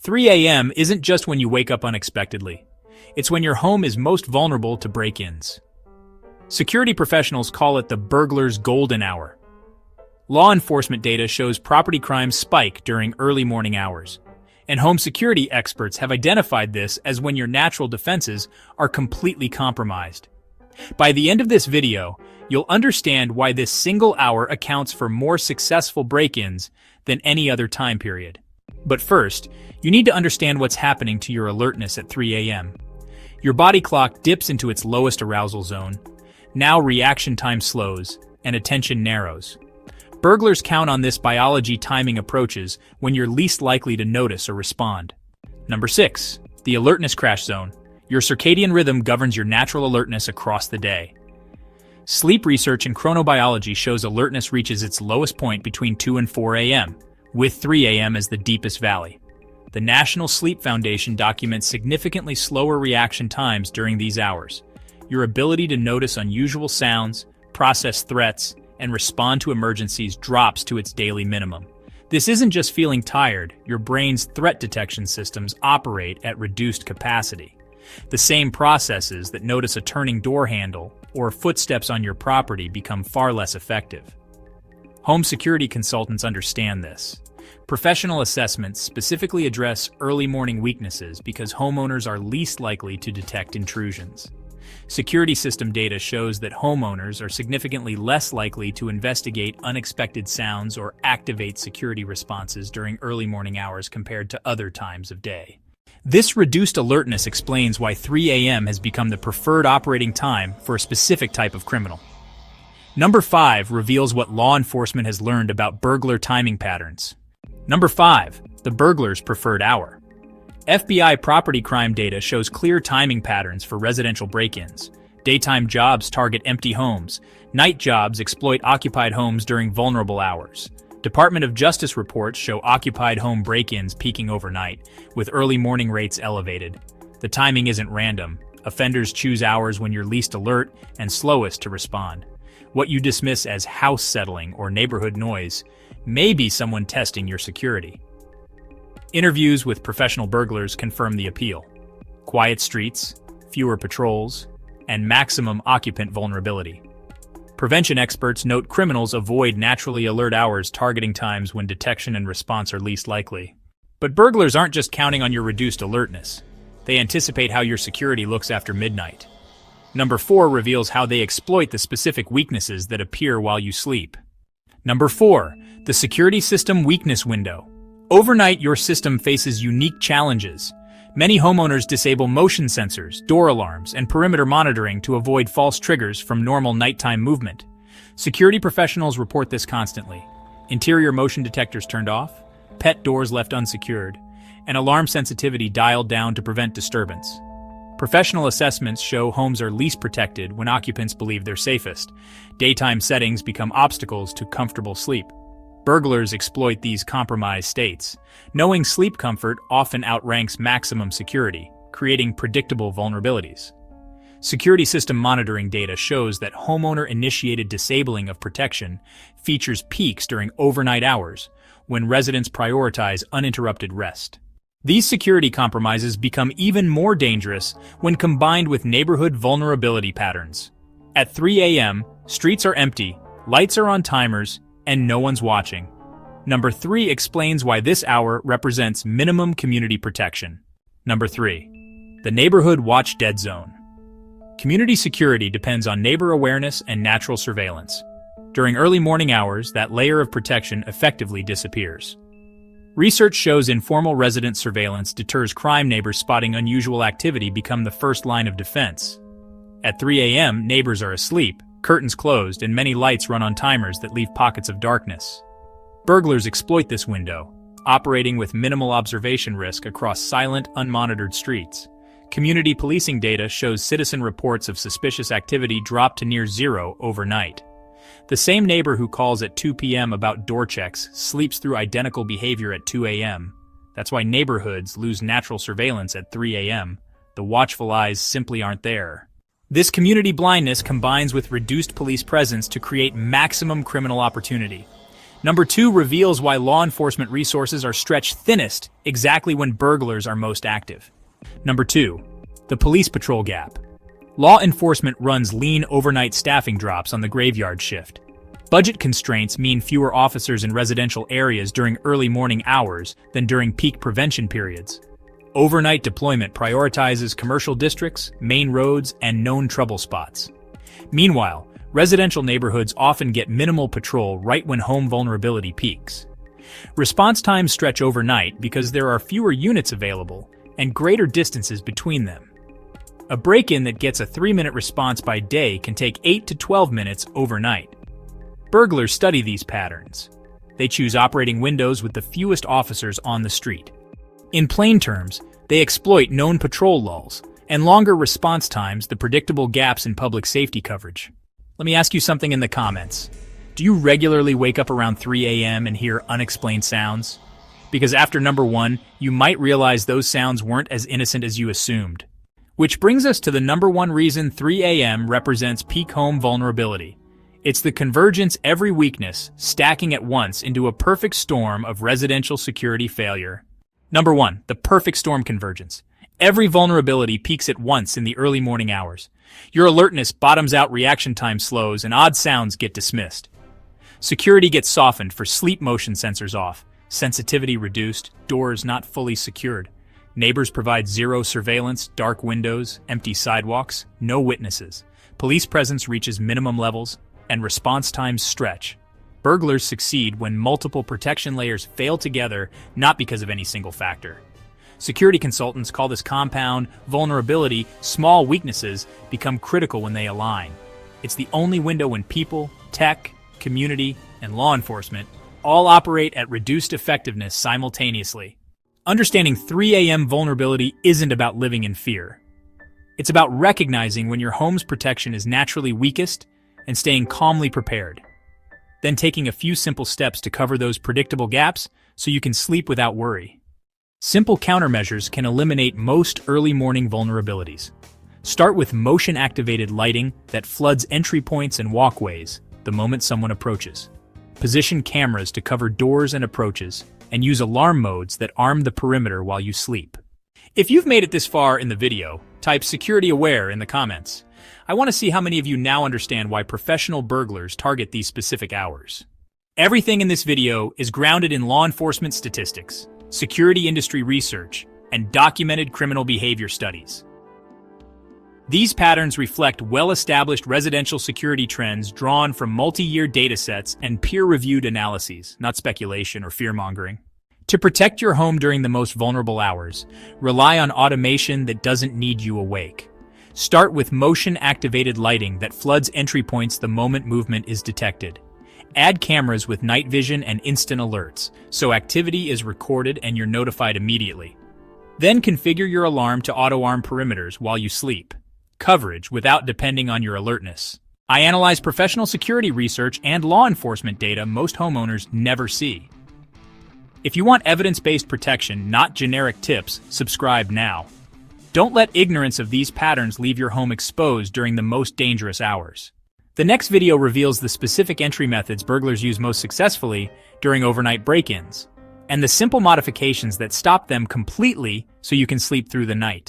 3 a.m. isn't just when you wake up unexpectedly. It's when your home is most vulnerable to break-ins. Security professionals call it the burglar's golden hour. Law enforcement data shows property crimes spike during early morning hours, and home security experts have identified this as when your natural defenses are completely compromised. By the end of this video, you'll understand why this single hour accounts for more successful break-ins than any other time period. But first, you need to understand what's happening to your alertness at 3 a.m. Your body clock dips into its lowest arousal zone. Now reaction time slows, and attention narrows. Burglars count on this biology timing approaches when you're least likely to notice or respond. Number 6. The alertness crash zone. Your circadian rhythm governs your natural alertness across the day. Sleep research in chronobiology shows alertness reaches its lowest point between 2 and 4 a.m., with 3 a.m. as the deepest valley. The National Sleep Foundation documents significantly slower reaction times during these hours. Your ability to notice unusual sounds, process threats, and respond to emergencies drops to its daily minimum. This isn't just feeling tired, your brain's threat detection systems operate at reduced capacity. The same processes that notice a turning door handle or footsteps on your property become far less effective. Home security consultants understand this. Professional assessments specifically address early morning weaknesses because homeowners are least likely to detect intrusions. Security system data shows that homeowners are significantly less likely to investigate unexpected sounds or activate security responses during early morning hours compared to other times of day. This reduced alertness explains why 3 a.m. has become the preferred operating time for a specific type of criminal. Number 5 reveals what law enforcement has learned about burglar timing patterns. Number 5. The burglar's preferred hour. FBI property crime data shows clear timing patterns for residential break-ins. Daytime jobs target empty homes. Night jobs exploit occupied homes during vulnerable hours. Department of Justice reports show occupied home break-ins peaking overnight, with early morning rates elevated. The timing isn't random. Offenders choose hours when you're least alert and slowest to respond. What you dismiss as house settling or neighborhood noise may be someone testing your security. Interviews with professional burglars confirm the appeal. Quiet streets, fewer patrols, and maximum occupant vulnerability. Prevention experts note criminals avoid naturally alert hours, targeting times when detection and response are least likely. But burglars aren't just counting on your reduced alertness. They anticipate how your security looks after midnight. Number 4 reveals how they exploit the specific weaknesses that appear while you sleep. Number 4. The security system weakness window. Overnight, your system faces unique challenges. Many homeowners disable motion sensors, door alarms, and perimeter monitoring to avoid false triggers from normal nighttime movement. Security professionals report this constantly. Interior motion detectors turned off, pet doors left unsecured, and alarm sensitivity dialed down to prevent disturbance. Professional assessments show homes are least protected when occupants believe they're safest. Daytime settings become obstacles to comfortable sleep. Burglars exploit these compromised states. Knowing sleep comfort often outranks maximum security, creating predictable vulnerabilities. Security system monitoring data shows that homeowner-initiated disabling of protection features peaks during overnight hours when residents prioritize uninterrupted rest. These security compromises become even more dangerous when combined with neighborhood vulnerability patterns. At 3 a.m., streets are empty, lights are on timers, and no one's watching. Number 3 explains why this hour represents minimum community protection. Number 3. The neighborhood watch dead zone. Community security depends on neighbor awareness and natural surveillance. During early morning hours, that layer of protection effectively disappears. Research shows informal resident surveillance deters crime. Neighbors spotting unusual activity become the first line of defense. At 3 a.m., neighbors are asleep, curtains closed, and many lights run on timers that leave pockets of darkness. Burglars exploit this window, operating with minimal observation risk across silent, unmonitored streets. Community policing data shows citizen reports of suspicious activity drop to near zero overnight. The same neighbor who calls at 2 p.m. about door checks sleeps through identical behavior at 2 a.m. That's why neighborhoods lose natural surveillance at 3 a.m. The watchful eyes simply aren't there. This community blindness combines with reduced police presence to create maximum criminal opportunity. Number 2 reveals why law enforcement resources are stretched thinnest exactly when burglars are most active. Number 2, the police patrol gap. Law enforcement runs lean overnight staffing drops on the graveyard shift. Budget constraints mean fewer officers in residential areas during early morning hours than during peak prevention periods. Overnight deployment prioritizes commercial districts, main roads, and known trouble spots. Meanwhile, residential neighborhoods often get minimal patrol right when home vulnerability peaks. Response times stretch overnight because there are fewer units available and greater distances between them. A break-in that gets a 3-minute response by day can take 8 to 12 minutes overnight. Burglars study these patterns. They choose operating windows with the fewest officers on the street. In plain terms, they exploit known patrol lulls and longer response times, the predictable gaps in public safety coverage. Let me ask you something in the comments. Do you regularly wake up around 3 a.m. and hear unexplained sounds? Because after number 1, you might realize those sounds weren't as innocent as you assumed. Which brings us to the number 1 reason 3 a.m. represents peak home vulnerability. It's the convergence every weakness stacking at once into a perfect storm of residential security failure. Number 1, the perfect storm convergence. Every vulnerability peaks at once in the early morning hours. Your alertness bottoms out, reaction time slows, and odd sounds get dismissed. Security gets softened for sleep motion sensors off, sensitivity reduced, doors not fully secured. Neighbors provide zero surveillance, dark windows, empty sidewalks, no witnesses. Police presence reaches minimum levels, and response times stretch. Burglars succeed when multiple protection layers fail together, not because of any single factor. Security consultants call this compound vulnerability. Small weaknesses become critical when they align. It's the only window when people, tech, community, and law enforcement all operate at reduced effectiveness simultaneously. Understanding 3 a.m. vulnerability isn't about living in fear. It's about recognizing when your home's protection is naturally weakest and staying calmly prepared. Then taking a few simple steps to cover those predictable gaps so you can sleep without worry. Simple countermeasures can eliminate most early morning vulnerabilities. Start with motion-activated lighting that floods entry points and walkways the moment someone approaches. Position cameras to cover doors and approaches, and use alarm modes that arm the perimeter while you sleep. If you've made it this far in the video, type security aware in the comments. I want to see how many of you now understand why professional burglars target these specific hours. Everything in this video is grounded in law enforcement statistics, security industry research, and documented criminal behavior studies. These patterns reflect well-established residential security trends drawn from multi-year datasets and peer-reviewed analyses, not speculation or fear-mongering. To protect your home during the most vulnerable hours, rely on automation that doesn't need you awake. Start with motion-activated lighting that floods entry points the moment movement is detected. Add cameras with night vision and instant alerts, so activity is recorded and you're notified immediately. Then configure your alarm to auto-arm perimeters while you sleep. Coverage without depending on your alertness. I analyze professional security research and law enforcement data most homeowners never see. If you want evidence-based protection, not generic tips, subscribe now. Don't let ignorance of these patterns leave your home exposed during the most dangerous hours. The next video reveals the specific entry methods burglars use most successfully during overnight break-ins, and the simple modifications that stop them completely so you can sleep through the night.